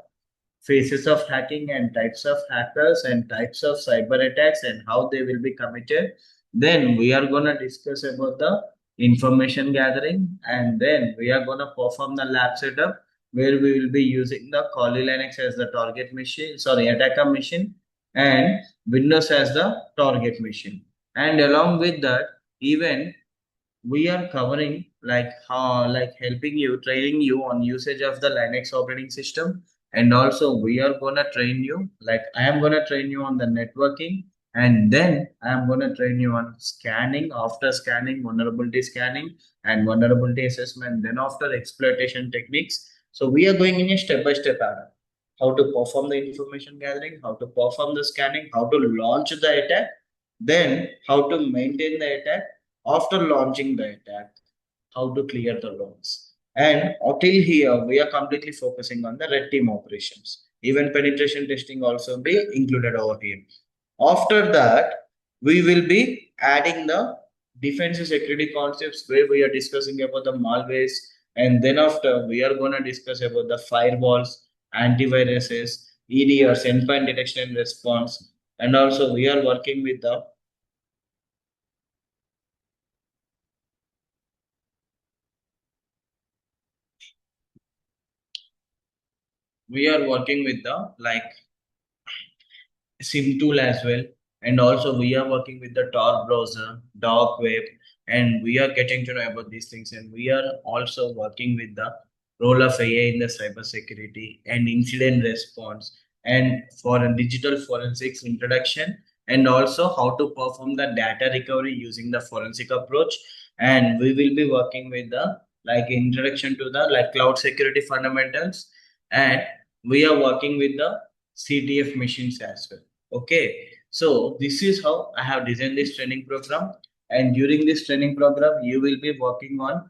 [SPEAKER 1] phases of hacking and types of hackers and types of cyber attacks and how they will be committed. Then we are going to discuss about the information gathering, and then we are going to perform the lab setup where we will be using the Kali Linux as the target machine, sorry, attacker machine, and Windows as the target machine. And along with that, even we are covering like how like helping you training you on usage of the Linux operating system, and also we are gonna train you like I am gonna train you on the networking, and then I am gonna train you on scanning, after scanning vulnerability scanning and vulnerability assessment, then after exploitation techniques. So we are going in a step by step pattern, how to perform the information gathering, how to perform the scanning, how to launch the attack, then how to maintain the attack after launching the attack, how to clear the logs. And until here, we are completely focusing on the red team operations. Even penetration testing also be included over here. After that, we will be adding the defensive security concepts where we are discussing about the malwares, and then after we are going to discuss about the firewalls, antiviruses, EDRs, endpoint detection and response, and also we are working with the like SIM tool as well. And also we are working with the Tor browser, dark web, and we are getting to know about these things. And we are also working with the role of AI in the cybersecurity and incident response, and for a digital forensics introduction, and also how to perform the data recovery using the forensic approach. And we will be working with the like introduction to the like cloud security fundamentals, and we are working with the CTF machines as well. Okay, so this is how I have designed this training program. And during this training program, you will be working on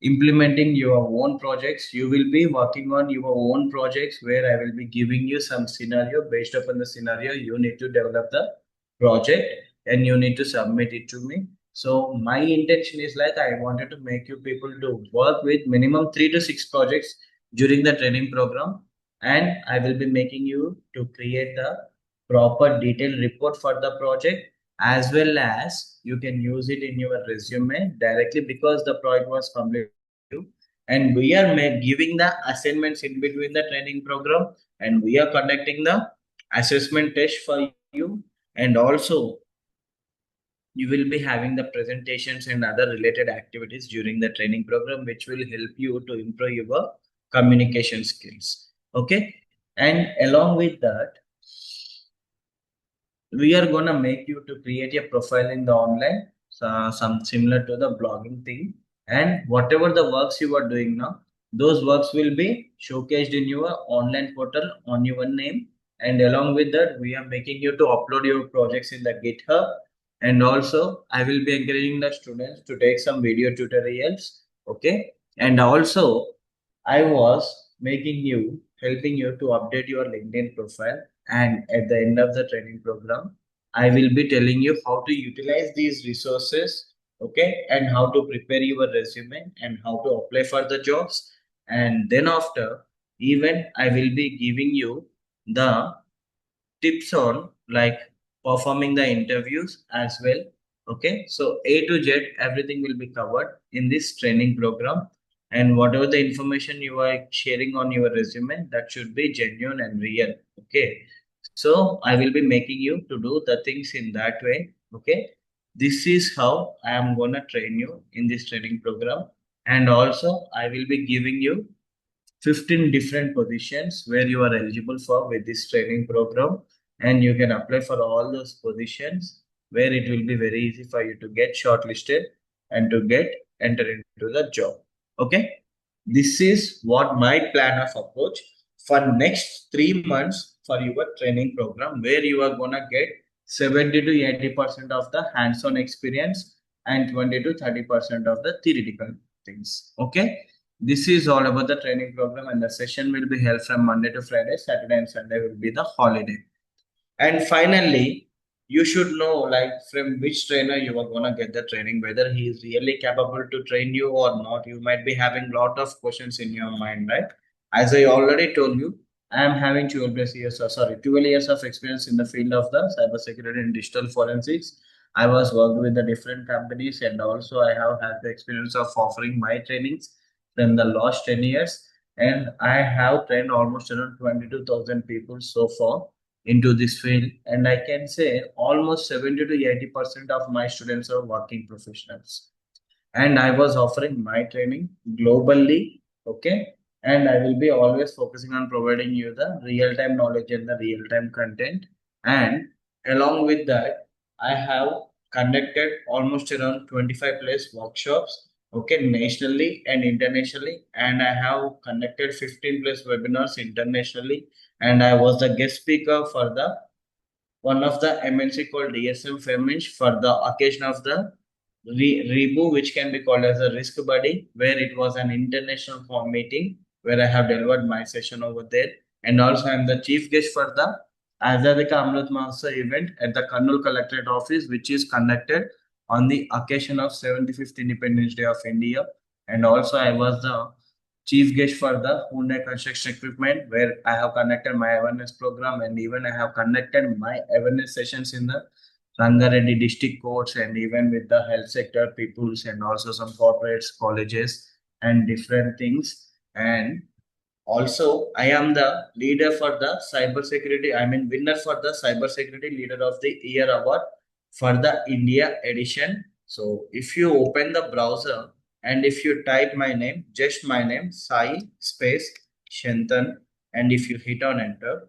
[SPEAKER 1] implementing your own projects. You will be working on your own projects where I will be giving you some scenario. Based upon the scenario, you need to develop the project and you need to submit it to me. So my intention is like I wanted to make you people to work with minimum 3 to 6 projects during the training program, and I will be making you to create the proper detailed report for the project, as well as you can use it in your resume directly because the project was completed by you. And we are giving the assignments in between the training program, and we are conducting the assessment test for you. And also you will be having the presentations and other related activities during the training program which will help you to improve your communication skills. Okay, and along with that, we are gonna make you to create a profile in the online, some similar to the blogging thing. And whatever the works you are doing now, those works will be showcased in your online portal on your name. And along with that, we are making you to upload your projects in the GitHub. And also I will be encouraging the students to take some video tutorials. Okay, and also I was helping you to update your LinkedIn profile. And at the end of the training program, I will be telling you how to utilize these resources, okay, and how to prepare your resume and how to apply for the jobs. And then after, even I will be giving you the tips on like performing the interviews as well. Okay, so A to Z, everything will be covered in this training program. and whatever the information you are sharing on your resume, that should be genuine and real. Okay, so I will be making you to do the things in that way. Okay, this is how I am gonna train you in this training program. And also I will be giving you 15 different positions where you are eligible for with this training program, and you can apply for all those positions where it will be very easy for you to get shortlisted and to get enter into the job. Okay, this is what my plan of approach for next 3 months for your training program, where you are gonna get 70 to 80% of the hands-on experience and 20 to 30% of the theoretical things. Okay, this is all about the training program, and the session will be held from Monday to Friday. Saturday and Sunday will be the holiday. And finally, you should know like from which trainer you are gonna get the training, whether he is really capable to train you or not. You might be having lot of questions in your mind, right? As I already told you, I am having 12 plus years, 12 years of experience in the field of the cybersecurity and digital forensics. I was worked with the different companies, and also I have had the experience of offering my trainings from the last 10 years. And I have trained almost around 22,000 people so far into this field, and I can say almost 70 to 80% of my students are working professionals, and I was offering my training globally. Okay, and I will be always focusing on providing you the real time knowledge and the real time content. And along with that, I have conducted almost around 25 plus workshops, okay, nationally and internationally, and I have conducted 15 plus webinars internationally, and I was the guest speaker for the one of the MNC called DSM Femish for the occasion of the Rebu, which can be called as a risk buddy, where it was an international form meeting where I have delivered my session over there. And also, I'm the chief guest for the Azadika Amrit Mahotsav event at the Kannur Collectorate Office, which is conducted on the occasion of 75th Independence Day of India. And also, I was the chief guest for the Hyundai Construction Equipment, where I have conducted my awareness program, and even I have conducted my awareness sessions in the Rangareddy district courts, and even with the health sector peoples, and also some corporates, colleges, and different things. And also, I am the leader for the cybersecurity. I mean, winner for the cybersecurity leader of the year award for the India edition. So, if you open the browser and if you type my name, just my name, Sai space Shantan, and if you hit on enter,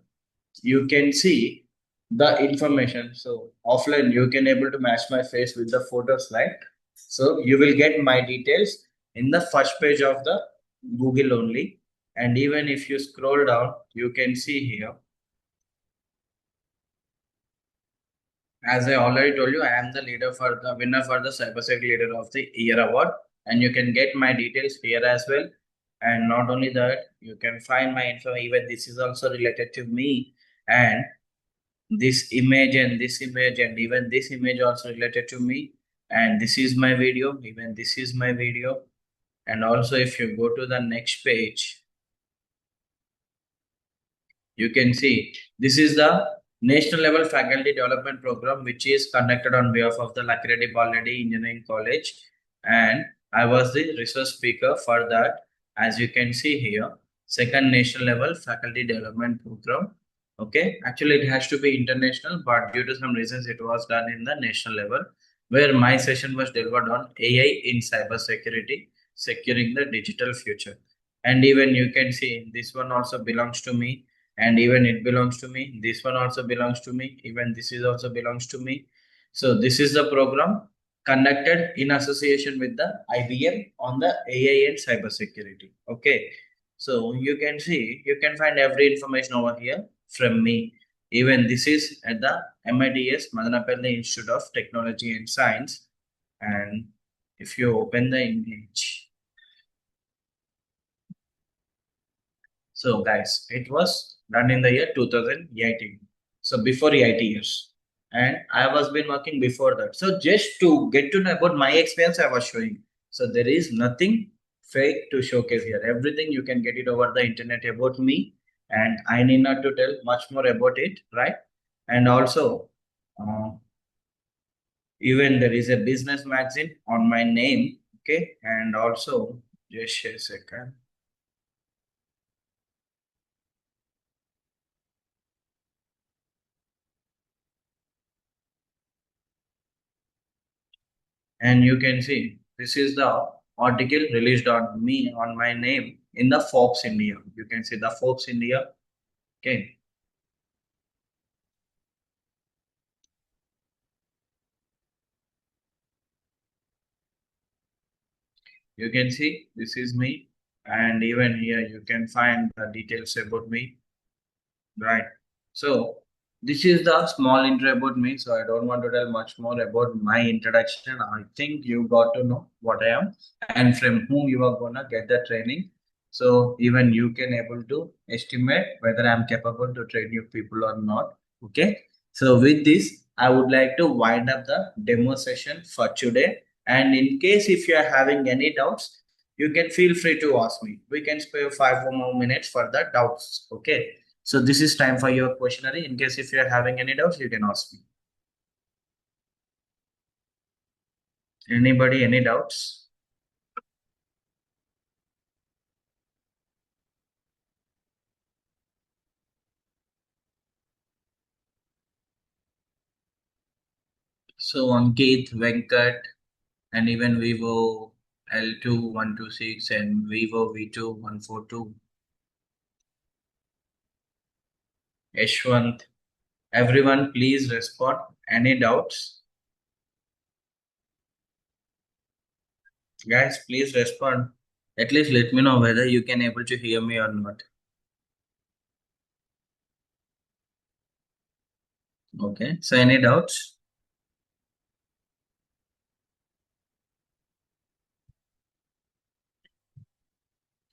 [SPEAKER 1] you can see the information. So offline you can able to match my face with the photos, right? So you will get my details in the first page of the Google only. And even if you scroll down, you can see here, as I already told you, I am the leader for the winner for the cybersecurity leader of the year award, and you can get my details here as well. And not only that, you can find my info, even this is also related to me. And this image and this image and even this image also related to me, and this is my video, even this is my video. And also if you go to the next page, you can see this is the national level faculty development program which is conducted on behalf of the Lakhireddy Balreddy Engineering College, and I was the resource speaker for that. As you can see here, second national level faculty development program. Okay, actually it has to be international, but due to some reasons it was done in the national level, where my session was delivered on AI in cybersecurity, securing the digital future. And even you can see this one also belongs to me, and even it belongs to me, this one also belongs to me, even this is also belongs to me. So this is the program conducted in association with the IBM on the AI and cybersecurity. Okay, so you can see, you can find every information over here from me. Even this is at the MITS Madanapalli Institute of Technology and Science. And if you open the image, so guys, it was done in the year 2018. So before 80 years. And I was been working before that. So just to get to know about my experience, I was showing. So there is nothing fake to showcase here. Everything you can get it over the internet about me. And I need not to tell much more about it, right? And also, uh, even there is a business magazine on my name. Okay. And also, Just a second. And you can see this is the article released on me on my name in the Forbes India. You can see the Forbes India. Okay. You can see this is me, and even here you can find the details about me. Right. So this is the small intro about me. So I don't want to tell much more about my introduction. I think you got to know what I am and from whom you are gonna get the training. So even you can able to estimate whether I'm capable to train you people or not. Okay. So with this, I would like to wind up the demo session for today. And in case if you are having any doubts, you can feel free to ask me. We can spare 5 more minutes for the doubts. Okay. So this is time for your questionnaire. In case if you are having any doubts, you can ask me. Anybody, any doubts? So Ankit, Venkat, and even Vivo L2126 and Vivo V2142, Yashwant, everyone please respond. Any doubts? Guys, please respond. At least let me know whether you can able to hear me or not. Okay. So any doubts?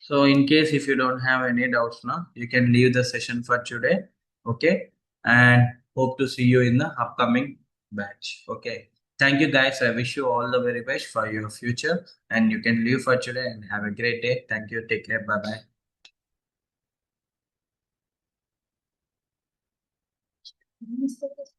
[SPEAKER 1] So in case if you don't have any doubts now, you can leave the session for today. Okay. And hope to see you in the upcoming batch. Okay. Thank you guys. I wish you all the very best for your future. And you can leave for today and have a great day. Thank you. Take care. Bye bye.